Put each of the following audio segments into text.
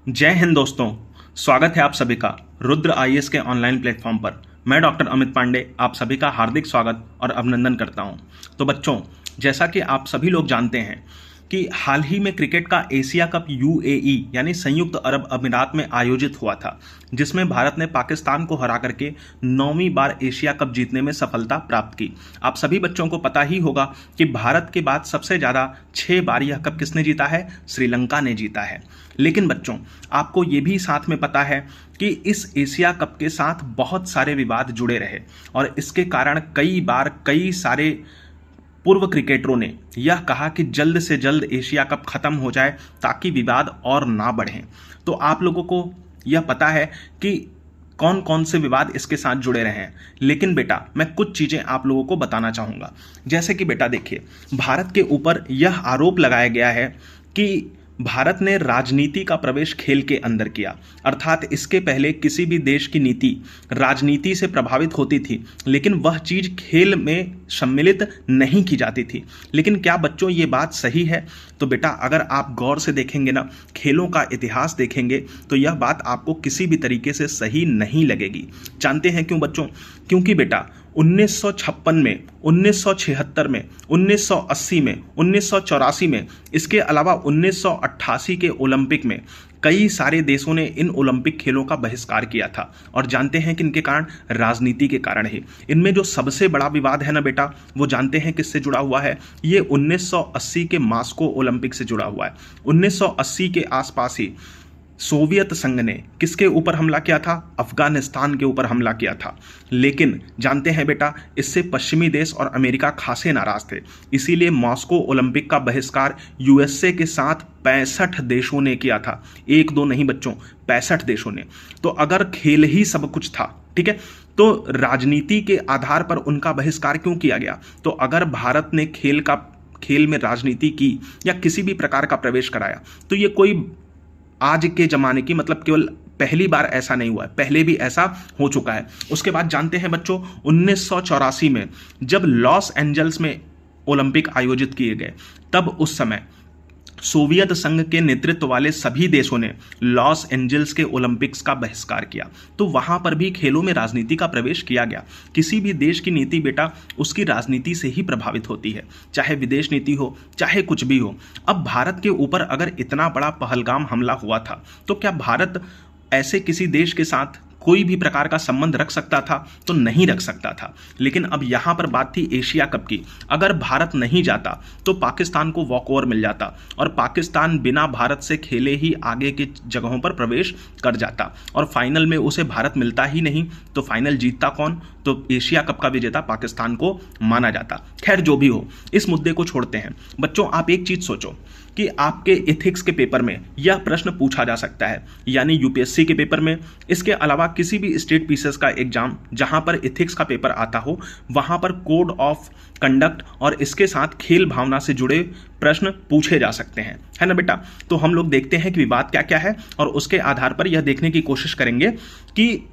जय हिंद दोस्तों। स्वागत है आप सभी का रुद्र आईएएस के ऑनलाइन प्लेटफॉर्म पर। मैं डॉक्टर अमित पांडे आप सभी का हार्दिक स्वागत और अभिनंदन करता हूं। तो बच्चों, जैसा कि आप सभी लोग जानते हैं कि हाल ही में क्रिकेट का एशिया कप यूएई यानी संयुक्त अरब अमीरात में आयोजित हुआ था, जिसमें भारत ने पाकिस्तान को हरा करके 9वीं बार एशिया कप जीतने में सफलता प्राप्त की। आप सभी बच्चों को पता ही होगा कि भारत के बाद सबसे ज़्यादा 6 बार यह कप किसने जीता है? श्रीलंका ने जीता है। लेकिन बच्चों, आपको ये भी साथ में पता है कि इस एशिया कप के साथ बहुत सारे विवाद जुड़े रहे और इसके कारण कई बार कई सारे पूर्व क्रिकेटरों ने यह कहा कि जल्द से जल्द एशिया कप खत्म हो जाए ताकि विवाद और ना बढ़ें। तो आप लोगों को यह पता है कि कौन कौन से विवाद इसके साथ जुड़े रहे हैं। लेकिन बेटा, मैं कुछ चीज़ें आप लोगों को बताना चाहूँगा। जैसे कि बेटा देखिए, भारत के ऊपर यह आरोप लगाया गया है कि भारत ने राजनीति का प्रवेश खेल के अंदर किया, अर्थात इसके पहले किसी भी देश की नीति राजनीति से प्रभावित होती थी, लेकिन वह चीज़ खेल में सम्मिलित नहीं की जाती थी। लेकिन क्या बच्चों ये बात सही है? तो बेटा, अगर आप गौर से देखेंगे ना, खेलों का इतिहास देखेंगे, तो यह बात आपको किसी भी तरीके से सही नहीं लगेगी। जानते हैं क्यों बच्चों? क्योंकि बेटा 1956 में, 1976 में, 1980 में, 1984 में, इसके अलावा 1988 के ओलंपिक में कई सारे देशों ने इन ओलंपिक खेलों का बहिष्कार किया था। और जानते हैं कि इनके कारण राजनीति के कारण ही। इनमें जो सबसे बड़ा विवाद है ना बेटा, वो जानते हैं किससे जुड़ा हुआ है? ये 1980 के मास्को ओलंपिक से जुड़ा हुआ है। 1980 के आसपास ही सोवियत संघ ने किसके ऊपर हमला किया था? अफगानिस्तान के ऊपर हमला किया था। लेकिन जानते हैं बेटा, इससे पश्चिमी देश और अमेरिका खासे नाराज थे। इसीलिए मॉस्को ओलंपिक का बहिष्कार यूएसए के साथ 65 देशों ने किया था। एक दो नहीं बच्चों, 65 देशों ने। तो अगर खेल ही सब कुछ था, ठीक है, तो राजनीति के आधार पर उनका बहिष्कार क्यों किया गया? तो अगर भारत ने खेल में राजनीति की या किसी भी प्रकार का प्रवेश कराया, तो ये कोई आज के ज़माने की मतलब केवल पहली बार ऐसा नहीं हुआ है, पहले भी ऐसा हो चुका है। उसके बाद जानते हैं बच्चों, 1984 में जब लॉस एंजल्स में ओलंपिक आयोजित किए गए, तब उस समय सोवियत संघ के नेतृत्व वाले सभी देशों ने लॉस एंजल्स के ओलंपिक्स का बहिष्कार किया। तो वहां पर भी खेलों में राजनीति का प्रवेश किया गया। किसी भी देश की नीति बेटा उसकी राजनीति से ही प्रभावित होती है, चाहे विदेश नीति हो, चाहे कुछ भी हो। अब भारत के ऊपर अगर इतना बड़ा पहलगाम हमला हुआ था, तो क्या भारत ऐसे किसी देश के साथ कोई भी प्रकार का संबंध रख सकता था? तो नहीं रख सकता था। लेकिन अब यहाँ पर बात थी एशिया कप की। अगर भारत नहीं जाता तो पाकिस्तान को वॉकओवर मिल जाता और पाकिस्तान बिना भारत से खेले ही आगे की जगहों पर प्रवेश कर जाता और फाइनल में उसे भारत मिलता ही नहीं। तो फाइनल जीतता कौन? तो एशिया कप का विजेता पाकिस्तान को माना जाता। खैर, जो भी हो, इस मुद्दे को छोड़ते हैं। बच्चों, आप एक चीज़ सोचो कि आपके एथिक्स के पेपर में यह प्रश्न पूछा जा सकता है, यानी यूपीएससी के पेपर में, इसके अलावा किसी भी स्टेट पीसीएस का एग्जाम जहां पर एथिक्स का पेपर आता हो, वहां पर कोड ऑफ कंडक्ट और इसके साथ खेल भावना से जुड़े प्रश्न पूछे जा सकते हैं, है ना बेटा? तो हम लोग देखते हैं कि विवाद क्या क्या है और उसके आधार पर यह देखने की कोशिश करेंगे कि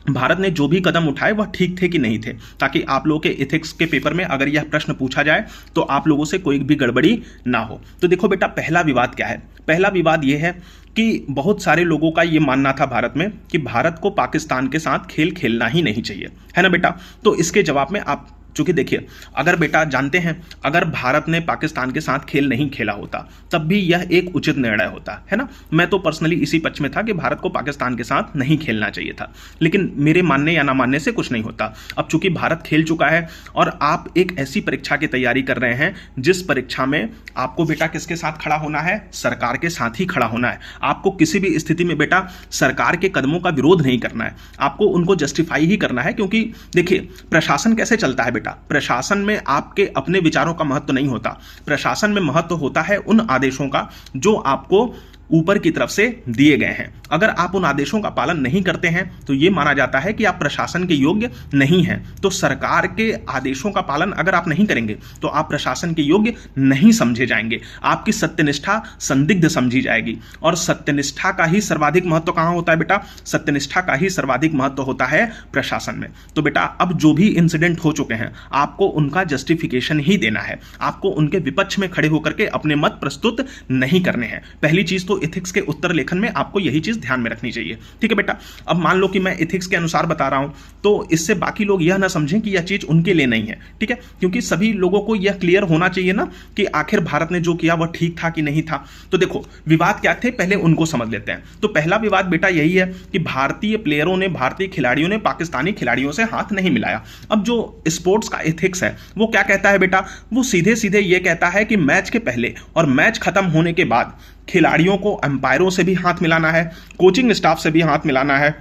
भारत ने जो भी कदम उठाए वह ठीक थे कि नहीं थे, ताकि आप लोगों के एथिक्स के पेपर में अगर यह प्रश्न पूछा जाए तो आप लोगों से कोई भी गड़बड़ी ना हो। तो देखो बेटा, पहला विवाद क्या है? पहला विवाद यह है कि बहुत सारे लोगों का यह मानना था भारत में कि भारत को पाकिस्तान के साथ खेल खेलना ही नहीं चाहिए, है ना बेटा? तो इसके जवाब में आप चूंकि देखिए, अगर बेटा जानते हैं, अगर भारत ने पाकिस्तान के साथ खेल नहीं खेला होता तब भी यह एक उचित निर्णय होता, है ना? मैं तो पर्सनली इसी पक्ष में था कि भारत को पाकिस्तान के साथ नहीं खेलना चाहिए था, लेकिन मेरे मानने या ना मानने से कुछ नहीं होता। अब चूंकि भारत खेल चुका है और आप एक ऐसी परीक्षा की तैयारी कर रहे हैं जिस परीक्षा में आपको बेटा किसके साथ खड़ा होना है? सरकार के साथ ही खड़ा होना है। आपको किसी भी स्थिति में बेटा सरकार के कदमों का विरोध नहीं करना है, आपको उनको जस्टिफाई ही करना है। क्योंकि देखिए, प्रशासन कैसे चलता है बेटा? प्रशासन में आपके अपने विचारों का महत्व नहीं होता। प्रशासन में महत्व होता है उन आदेशों का जो आपको ऊपर की तरफ से दिए गए हैं। अगर आप उन आदेशों का पालन नहीं करते हैं तो यह माना जाता है कि आप प्रशासन के योग्य नहीं हैं। तो सरकार के आदेशों का पालन अगर आप नहीं करेंगे तो आप प्रशासन के योग्य नहीं समझे जाएंगे, आपकी सत्यनिष्ठा संदिग्ध समझी जाएगी। और सत्यनिष्ठा का ही सर्वाधिक महत्व कहां होता है बेटा? सत्यनिष्ठा का ही सर्वाधिक महत्व होता है प्रशासन में। तो बेटा अब जो भी इंसिडेंट हो चुके हैं आपको उनका जस्टिफिकेशन ही देना है, आपको उनके विपक्ष में खड़े होकर के अपने मत प्रस्तुत नहीं करने हैं। पहली चीज तो तो इथिक्स के उत्तर लेखन में आपको यही चीज ध्यान में रखनी चाहिए। ठीक है बेटा, अब मान लो कि मैं इथिक्स के अनुसार बता रहा हूं, तो इससे बाकी लोग यह ना समझें कि यह चीज उनके लिए नहीं है। ठीक है, क्योंकि सभी लोगों को यह क्लियर होना चाहिए ना कि आखिर भारत ने जो किया वह ठीक था कि नहीं था। तो देखो विवाद क्या थे, पहले उनको समझ लेते हैं। तो पहला विवाद बेटा यही है कि भारतीय प्लेयरों ने, भारतीय खिलाड़ियों ने पाकिस्तानी खिलाड़ियों से हाथ नहीं मिलाया। अब जो स्पोर्ट्स का एथिक्स है वो क्या कहता है बेटा, वो सीधे सीधे ये कहता है कि मैच के पहले और मैच खत्म होने के बाद खिलाड़ियों को अंपायरों से भी हाथ मिलाना है, कोचिंग स्टाफ से भी हाथ मिलाना है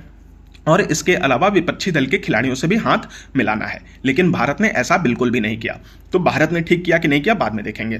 और इसके अलावा विपक्षी दल के खिलाड़ियों से भी हाथ मिलाना है। लेकिन भारत ने ऐसा बिल्कुल भी नहीं किया। तो भारत ने ठीक किया कि नहीं किया बाद में देखेंगे।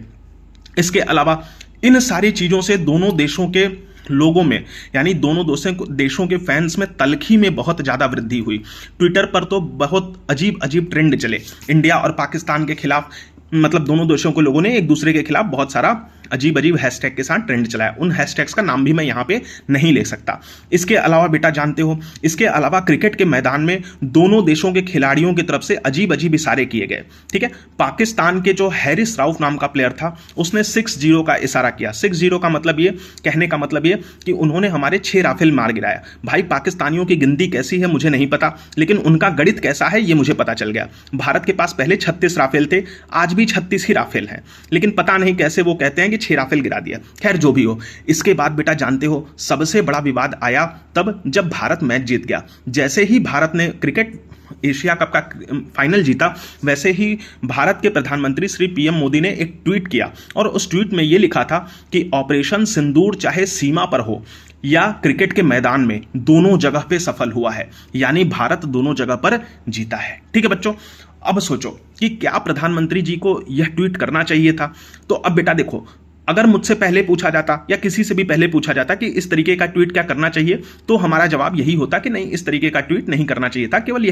इसके अलावा इन सारी चीजों से दोनों देशों के लोगों में, यानी दोनों देशों के फैंस में तलखी में बहुत ज्यादा वृद्धि हुई। ट्विटर पर तो बहुत अजीब अजीब ट्रेंड चले इंडिया और पाकिस्तान के खिलाफ, मतलब दोनों देशों के लोगों ने एक दूसरे के खिलाफ बहुत सारा अजीब अजीब हैशटैग के साथ ट्रेंड चलाया। उन हैशटैग्स का नाम भी मैं यहां पे नहीं ले सकता। इसके अलावा बेटा जानते हो, इसके अलावा क्रिकेट के मैदान में दोनों देशों के खिलाड़ियों की तरफ से अजीब अजीब इशारे किए गए। ठीक है, पाकिस्तान के जो हैरिस राउफ नाम का प्लेयर था उसने 6-0 का इशारा किया। 6-0 का मतलब ये, कहने का मतलब ये कि उन्होंने हमारे 6 राफेल मार गिराया। भाई पाकिस्तानियों की गिनती कैसी है मुझे नहीं पता, लेकिन उनका गणित कैसा है ये मुझे पता चल गया। भारत के पास पहले 36 राफेल थे, आज भी 36 ही राफेल हैं, लेकिन पता नहीं कैसे वो कहते हैं कि 6 राफेल गिरा दिया। खैर जो भी हो, इसके बाद बेटा जानते हो सबसे बड़ा विवाद आया तब जब भारत मैच जीत गया। जैसे ही भारत ने क्रिकेट एशिया कप का फाइनल जीता, वैसे ही भारत के प्रधानमंत्री श्री पीएम मोदी ने एक ट्वीट किया और उस ट्वीट में यह लिखा था कि ऑपरेशन सिंदूर चाहे सीमा पर हो या क्रिकेट के मैदान में, दोनों जगह पे सफल हुआ है। यानी भारत दोनों जगह पर जीता है। ठीक है बच्चों, अब सोचो कि क्या प्रधानमंत्री जी को यह ट्वीट करना चाहिए था। तो अब बेटा देखो, अगर मुझसे पहले पूछा जाता या किसी से भी पहले पूछा जाता कि इस तरीके का ट्वीट क्या करना चाहिए, तो हमारा जवाब यही होता कि नहीं, इस तरीके का ट्वीट नहीं करना चाहिए था। केवल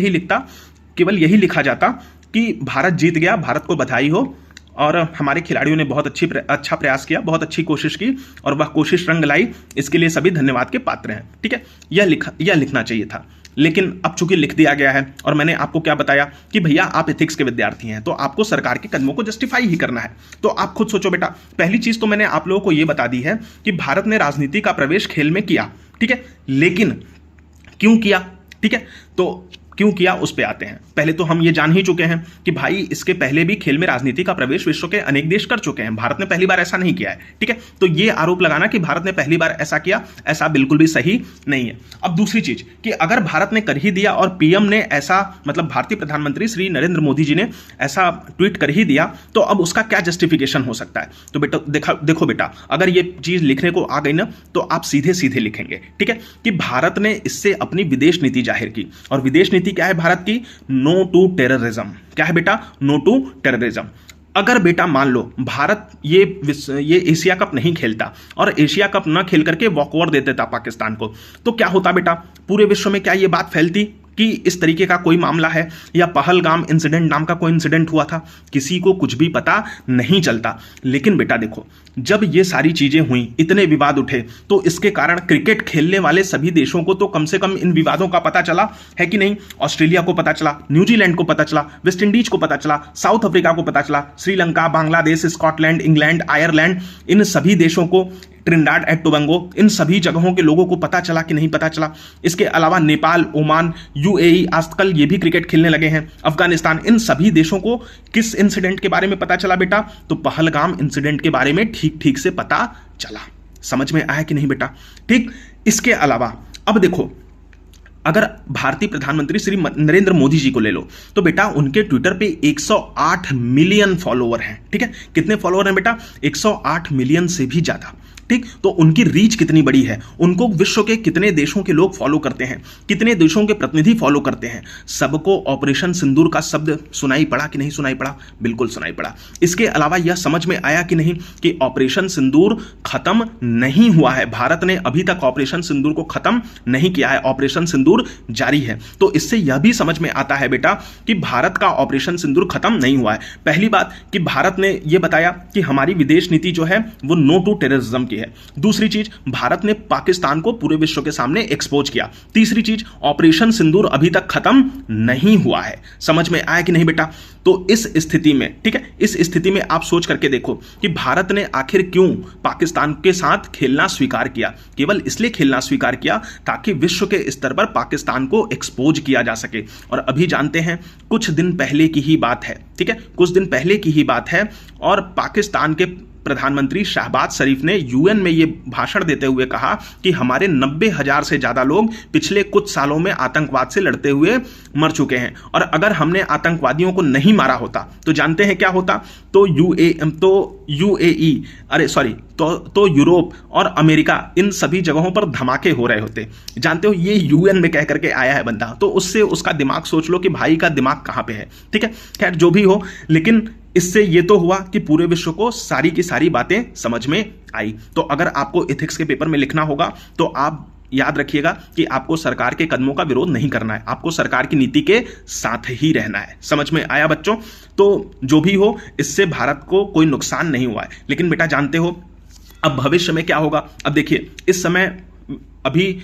यही लिखा जाता कि भारत जीत गया, भारत को बधाई हो और हमारे खिलाड़ियों ने बहुत अच्छा प्रयास किया, बहुत अच्छी कोशिश की और वह कोशिश रंग लाई, इसके लिए सभी धन्यवाद के पात्र हैं। ठीक है, यह लिखना चाहिए था। लेकिन अब चूंकि लिख दिया गया है और मैंने आपको क्या बताया कि भैया आप एथिक्स के विद्यार्थी हैं, तो आपको सरकार के कदमों को जस्टिफाई ही करना है। तो आप खुद सोचो बेटा, पहली चीज तो मैंने आप लोगों को यह बता दी है कि भारत ने राजनीति का प्रवेश खेल में किया। ठीक है, लेकिन क्यों किया? ठीक है, तो क्यों किया उस पे आते हैं। पहले तो हम ये जान ही चुके हैं कि भाई इसके पहले भी खेल में राजनीति का प्रवेश विश्व के अनेक देश कर चुके हैं, भारत ने पहली बार ऐसा नहीं किया है। ठीक है, तो ये आरोप लगाना कि भारत ने पहली बार ऐसा किया, ऐसा बिल्कुल भी सही नहीं है। अब दूसरी चीज कि अगर भारत ने कर ही दिया और पीएम ने ऐसा, मतलब भारतीय प्रधानमंत्री श्री नरेंद्र मोदी जी ने ऐसा ट्वीट कर ही दिया, तो अब उसका क्या जस्टिफिकेशन हो सकता है। तो बेटा देखो बेटा, अगर ये चीज लिखने को आ गई ना तो आप सीधे सीधे लिखेंगे। ठीक है, कि भारत ने इससे अपनी विदेश नीति जाहिर की। और विदेश नीति क्या है भारत की? No to terrorism. क्या है बेटा? No to terrorism. अगर बेटा मान लो भारत ये एशिया कप नहीं खेलता और एशिया कप ना खेल करके वॉकओवर दे देता पाकिस्तान को, तो क्या होता बेटा? पूरे विश्व में क्या ये बात फैलती कि इस तरीके का कोई मामला है या पहलगाम इंसिडेंट नाम का कोई इंसिडेंट हुआ था? किसी को कुछ भी पता नहीं चलता। लेकिन बेटा देखो, जब ये सारी चीजें हुई, इतने विवाद उठे, तो इसके कारण क्रिकेट खेलने वाले सभी देशों को तो कम से कम इन विवादों का पता चला है कि नहीं। ऑस्ट्रेलिया को पता चला, न्यूजीलैंड को पता चला, वेस्ट इंडीज को पता चला, साउथ अफ्रीका को पता चला, Sri Lanka, Bangladesh, Scotland, England, Ireland, इन सभी देशों को, ट्रिनिडाड एंड टोबैगो, इन सभी जगहों के लोगों को पता चला कि नहीं पता चला। इसके अलावा नेपाल, ओमान, यूएई आजकल ये भी क्रिकेट खेलने लगे हैं, अफगानिस्तान, इन सभी देशों को किस इंसिडेंट के बारे में पता चला बेटा? तो पहलगाम इंसिडेंट के बारे में ठीक से पता चला। समझ में आया कि नहीं बेटा? ठीक। इसके अलावा अब देखो, अगर भारतीय प्रधानमंत्री श्री नरेंद्र मोदी जी को ले लो, तो बेटा उनके ट्विटर पे 108 मिलियन फॉलोवर हैं। ठीक है, कितने फॉलोवर हैं बेटा? 108 मिलियन से भी ज्यादा। ठीक, तो उनकी रीच कितनी बड़ी है, उनको विश्व के कितने देशों के लोग फॉलो करते हैं, कितने देशों के प्रतिनिधि फॉलो करते हैं। सबको ऑपरेशन सिंदूर का शब्द सुनाई पड़ा कि नहीं सुनाई पड़ा? बिल्कुल सुनाई पड़ा। इसके अलावा यह समझ में आया कि नहीं कि ऑपरेशन सिंदूर खत्म नहीं हुआ है, भारत ने अभी तक ऑपरेशन सिंदूर को खत्म नहीं किया है, ऑपरेशन सिंदूर जारी है। तो इससे यह भी समझ में आता है बेटा कि भारत का ऑपरेशन सिंदूर खत्म नहीं हुआ है। पहली बात कि भारत ने यह बताया कि हमारी विदेश नीति जो है वो नो टू टेररिज्म की की है। दूसरी चीज, भारत ने पाकिस्तान को पूरे विश्व के सामने एक्सपोज किया। तीसरी चीज, ऑपरेशन सिंदूर अभी तक खत्म नहीं हुआ है। समझ में आया कि नहीं बेटा? तो इस स्थिति में, ठीक है, इस स्थिति में आप सोच करके देखो कि भारत ने आखिर क्यों पाकिस्तान के साथ खेलना स्वीकार किया। केवल इसलिए खेलना स्वीकार किया ताकि विश्व के स्तर पर पाकिस्तान को एक्सपोज किया जा सके। और अभी जानते हैं, कुछ दिन पहले की ही बात है, ठीक है, कुछ दिन पहले की ही बात है, और पाकिस्तान के प्रधानमंत्री शहबाज शरीफ ने यूएन में ये भाषण देते हुए कहा कि हमारे 90,000 से ज्यादा लोग पिछले कुछ सालों में आतंकवाद से लड़ते हुए मर चुके हैं, और अगर हमने आतंकवादियों को नहीं मारा होता तो जानते हैं क्या होता? तो यूएई, अरे सॉरी, तो यूरोप और अमेरिका, इन सभी जगहों पर धमाके हो रहे होते। जानते हो, ये यूएन में कह करके आया है बंदा, तो उससे उसका दिमाग सोच लो कि भाई का दिमाग कहां पे है। ठीक है, खैर जो भी हो, लेकिन इससे ये तो हुआ कि पूरे विश्व को सारी की सारी बातें समझ में आई। तो अगर आपको एथिक्स के पेपर में लिखना होगा तो आप याद रखिएगा कि आपको सरकार के कदमों का विरोध नहीं करना है, आपको सरकार की नीति के साथ ही रहना है। समझ में आया बच्चों? तो जो भी हो, इससे भारत को कोई नुकसान नहीं हुआ है। लेकिन बेटा जानते हो अब भविष्य में क्या होगा? अब देखिए, इस समय अभी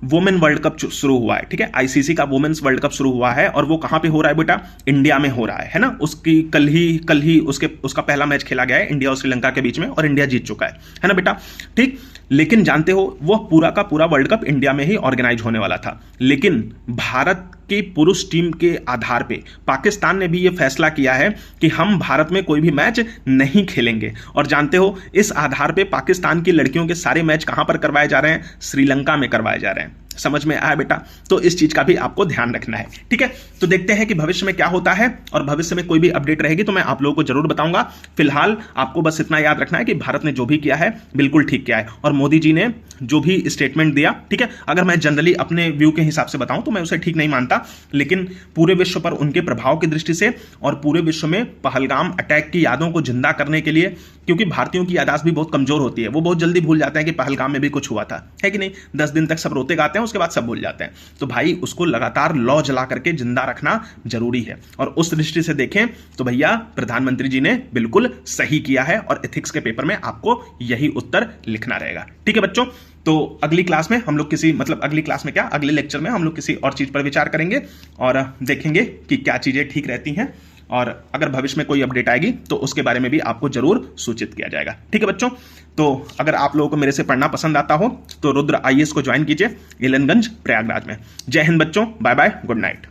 वुमेन वर्ल्ड कप शुरू हुआ है, ठीक है, आईसीसी का वुमेन्स वर्ल्ड कप शुरू हुआ है, और वो कहां पे हो रहा है बेटा? इंडिया में हो रहा है ना। उसकी कल ही उसका पहला मैच खेला गया है इंडिया और श्रीलंका के बीच में, और इंडिया जीत चुका है ना बेटा? ठीक, लेकिन जानते हो वो पूरा का पूरा वर्ल्ड कप इंडिया में ही ऑर्गेनाइज होने वाला था, लेकिन भारत की पुरुष टीम के आधार पे पाकिस्तान ने भी ये फैसला किया है कि हम भारत में कोई भी मैच नहीं खेलेंगे। और जानते हो, इस आधार पे पाकिस्तान की लड़कियों के सारे मैच कहां पर करवाए जा रहे हैं? श्रीलंका में करवाए जा रहे हैं। समझ में आया बेटा? तो इस चीज का भी आपको ध्यान रखना है, ठीक है। तो देखते हैं कि भविष्य में क्या होता है, और भविष्य में कोई भी अपडेट रहेगी तो मैं आप लोगों को जरूर बताऊंगा। फिलहाल आपको बस इतना याद रखना है कि भारत ने जो भी किया है बिल्कुल ठीक किया है, और मोदी जी ने जो भी स्टेटमेंट दिया, ठीक है, अगर मैं जनरली अपने व्यू के हिसाब से बताऊं तो मैं उसे ठीक नहीं मानता, लेकिन पूरे विश्व पर उनके प्रभाव की दृष्टि से और पूरे विश्व में पहलगाम अटैक की यादों को जिंदा करने के लिए, क्योंकि भारतीयों की याददाश्त भी बहुत कमजोर होती है, वो बहुत जल्दी भूल जाते हैं कि पहलगाम में भी कुछ हुआ था, है कि नहीं? 10 दिन तक सब रोते गाते हैं, उसके बाद सब भूल जाते हैं। तो भाई उसको लगातार लौ जला करके जिंदा रखना जरूरी है, और उस दृष्टि से देखें तो भैया प्रधानमंत्री जी ने बिल्कुल सही किया है, और एथिक्स के पेपर में आपको यही उत्तर लिखना रहेगा। ठीक है बच्चों, तो अगली क्लास में हम लोग अगली क्लास में क्या, अगले लेक्चर में हम लोग किसी और चीज पर विचार करेंगे और देखेंगे कि क्या चीजें ठीक रहती हैं, और अगर भविष्य में कोई अपडेट आएगी तो उसके बारे में भी आपको जरूर सूचित किया जाएगा। ठीक है बच्चों, तो अगर आप लोगों को मेरे से पढ़ना पसंद आता हो तो रुद्र आईएएस को ज्वाइन कीजिए इलनगंज प्रयागराज में। जय हिंद बच्चों, बाय बाय, गुड नाइट।